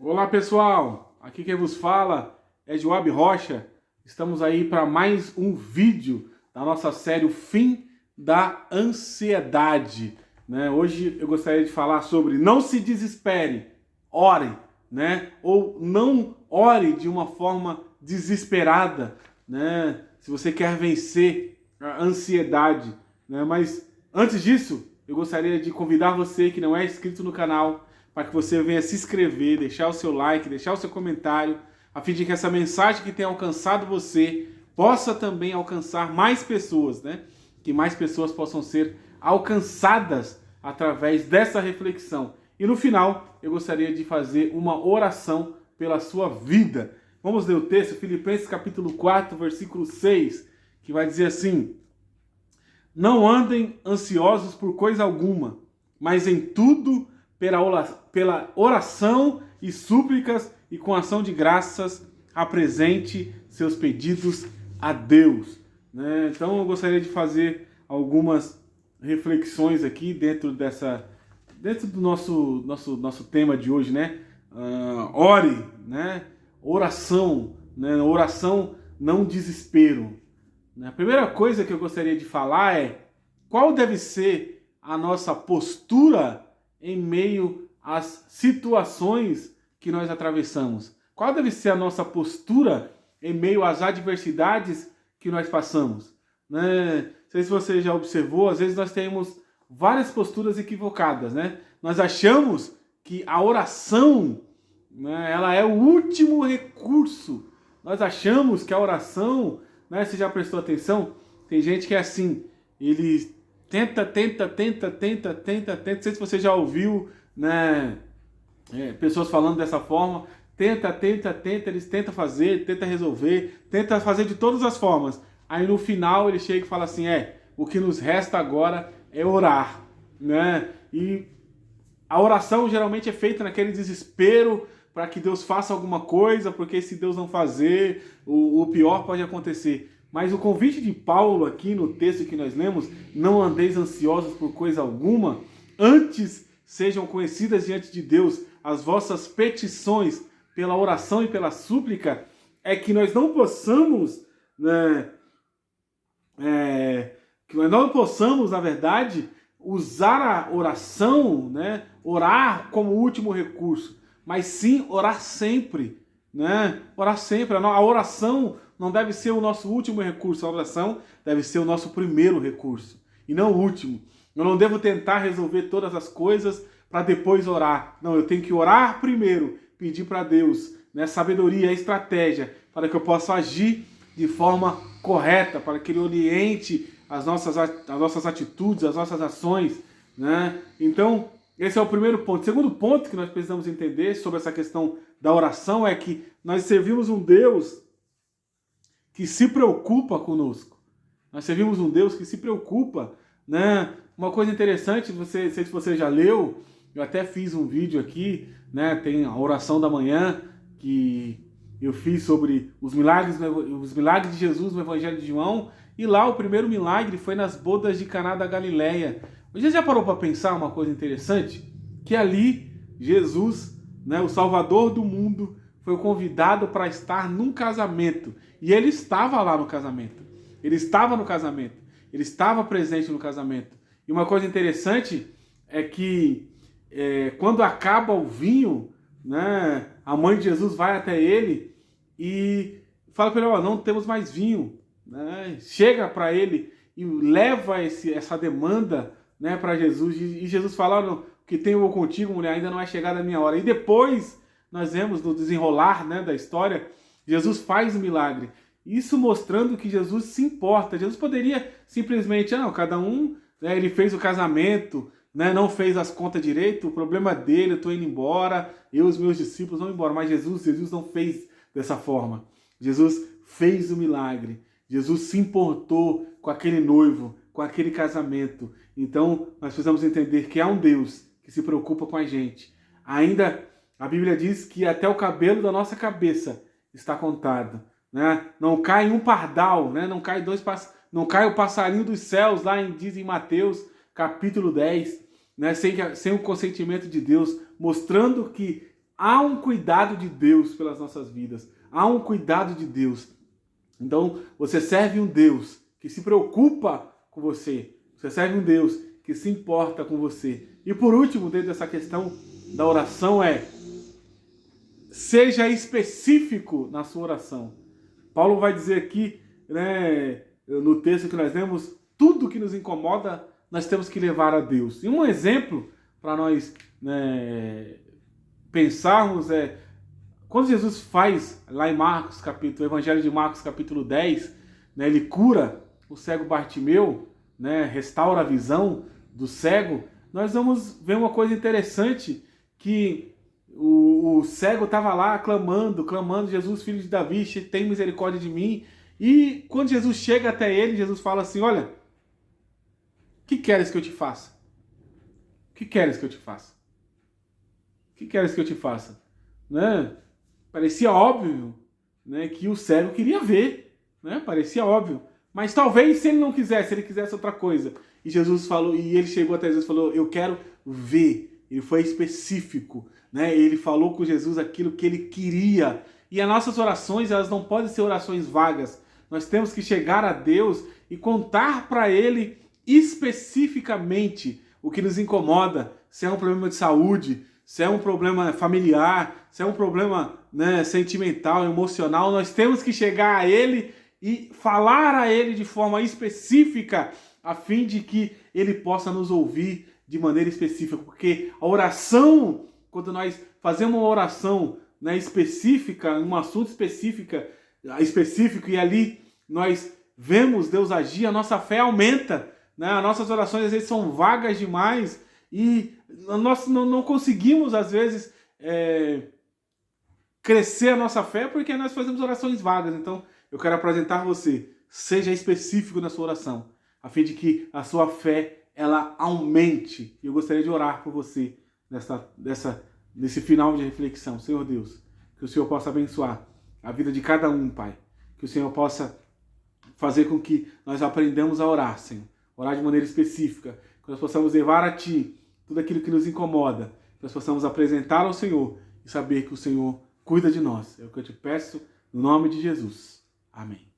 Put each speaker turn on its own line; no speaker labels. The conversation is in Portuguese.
Olá pessoal, aqui quem vos fala é Joab Rocha. Estamos aí para mais um vídeo da nossa série O Fim da Ansiedade. Hoje eu gostaria de falar sobre não se desespere, ore, ou não ore de uma forma desesperada, se você quer vencer a ansiedade. Mas antes disso, eu gostaria de convidar você que não é inscrito no canal para que você venha se inscrever, deixar o seu like, deixar o seu comentário, a fim de que essa mensagem que tem alcançado você possa também alcançar mais pessoas, Que mais pessoas possam ser alcançadas através dessa reflexão. E no final, eu gostaria de fazer uma oração pela sua vida. Vamos ler o texto, Filipenses capítulo 4, versículo 6, que vai dizer assim: não andem ansiosos por coisa alguma, mas em tudo pela oração e súplicas e com ação de graças apresente seus pedidos a Deus. Então eu gostaria de fazer algumas reflexões aqui dentro do nosso tema de hoje, ore, oração, oração não desespero. A primeira coisa que eu gostaria de falar é qual deve ser a nossa postura em meio às situações que nós atravessamos. Qual deve ser a nossa postura em meio às adversidades que nós passamos? Não sei se você já observou, às vezes nós temos várias posturas equivocadas. Nós achamos que a oração, ela é o último recurso. Nós achamos que a oração, você já prestou atenção? Tem gente que é assim, ele tenta, não sei se você já ouviu, pessoas falando dessa forma, tenta, eles tentam fazer, tenta resolver, tenta fazer de todas as formas. Aí no final ele chega e fala assim, o que nos resta agora é orar, E a oração geralmente é feita naquele desespero para que Deus faça alguma coisa, porque se Deus não fazer, o pior pode acontecer. Mas o convite de Paulo aqui no texto que nós lemos, não andeis ansiosos por coisa alguma, antes sejam conhecidas diante de Deus as vossas petições pela oração e pela súplica, é que nós não possamos, na verdade, usar a oração, orar como último recurso, mas sim orar sempre, Orar sempre. A oração não deve ser o nosso último recurso, a oração deve ser o nosso primeiro recurso, e não o último. Eu não devo tentar resolver todas as coisas para depois orar. Não, eu tenho que orar primeiro, pedir para Deus, sabedoria, estratégia, para que eu possa agir de forma correta, para que Ele oriente as nossas atitudes, as nossas ações, Então, esse é o primeiro ponto. O segundo ponto que nós precisamos entender sobre essa questão da oração é que nós servimos um Deus que se preocupa conosco. Nós servimos um Deus que se preocupa, Uma coisa interessante, não sei se você já leu, eu até fiz um vídeo aqui, Tem a oração da manhã que eu fiz sobre os milagres de Jesus no Evangelho de João, e lá o primeiro milagre foi nas bodas de Caná da Galileia. Você já parou para pensar uma coisa interessante? Que ali Jesus, o Salvador do mundo, foi convidado para estar num casamento. E ele estava lá no casamento. Ele estava no casamento. Ele estava presente no casamento. E uma coisa interessante é que quando acaba o vinho, a mãe de Jesus vai até ele e fala para ele, não temos mais vinho. Chega para ele e leva essa demanda, para Jesus. E Jesus fala, que tenho eu contigo, mulher, ainda não é chegada a minha hora. E depois nós vemos no desenrolar, da história, Jesus faz o milagre. Isso mostrando que Jesus se importa. Jesus poderia simplesmente, cada um, ele fez o casamento, não fez as contas direito, o problema dele, eu estou indo embora, eu e os meus discípulos vão embora. Mas Jesus não fez dessa forma. Jesus fez o milagre. Jesus se importou com aquele noivo, com aquele casamento. Então, nós precisamos entender que há um Deus que se preocupa com a gente. Ainda, a Bíblia diz que até o cabelo da nossa cabeça está contado. Não cai um pardal, não cai o passarinho dos céus, diz em Mateus, capítulo 10, sem o consentimento de Deus, mostrando que há um cuidado de Deus pelas nossas vidas. Há um cuidado de Deus. Então, você serve um Deus que se preocupa com você. Você serve um Deus que se importa com você. E por último, dentro dessa questão da oração seja específico na sua oração. Paulo vai dizer aqui, né, no texto que nós lemos, tudo que nos incomoda, nós temos que levar a Deus. E um exemplo para nós, né, pensarmos quando Jesus faz lá em Marcos, Evangelho de Marcos, capítulo 10, né, ele cura o cego Bartimeu, né, restaura a visão do cego, nós vamos ver uma coisa interessante, que o cego estava lá clamando, Jesus, filho de Davi, tem misericórdia de mim. E quando Jesus chega até ele, Jesus fala assim, olha, o que queres que eu te faça? O que queres que eu te faça? O que queres que eu te faça? Né? Parecia óbvio, né, que o cego queria ver, né? Parecia óbvio. Mas talvez se ele não quisesse, ele quisesse outra coisa. E Jesus falou, e ele chegou até Jesus e falou, eu quero ver. Ele foi específico, né? Ele falou com Jesus aquilo que ele queria. E as nossas orações, elas não podem ser orações vagas. Nós temos que chegar a Deus e contar para Ele especificamente o que nos incomoda. Se é um problema de saúde, se é um problema familiar, se é um problema, né, sentimental, emocional, nós temos que chegar a Ele e falar a Ele de forma específica, a fim de que Ele possa nos ouvir de maneira específica, porque a oração, quando nós fazemos uma oração, né, específica, um assunto específico, e ali nós vemos Deus agir, a nossa fé aumenta, né? As nossas orações às vezes são vagas demais e nós não conseguimos às vezes crescer a nossa fé porque nós fazemos orações vagas. Então eu quero apresentar a você, seja específico na sua oração, a fim de que a sua fé ela aumente. E eu gostaria de orar por você nesse final de reflexão. Senhor Deus, que o Senhor possa abençoar a vida de cada um, Pai. Que o Senhor possa fazer com que nós aprendamos a orar, Senhor. Orar de maneira específica. Que nós possamos levar a Ti tudo aquilo que nos incomoda. Que nós possamos apresentar ao Senhor e saber que o Senhor cuida de nós. É o que eu te peço, no nome de Jesus. Amém.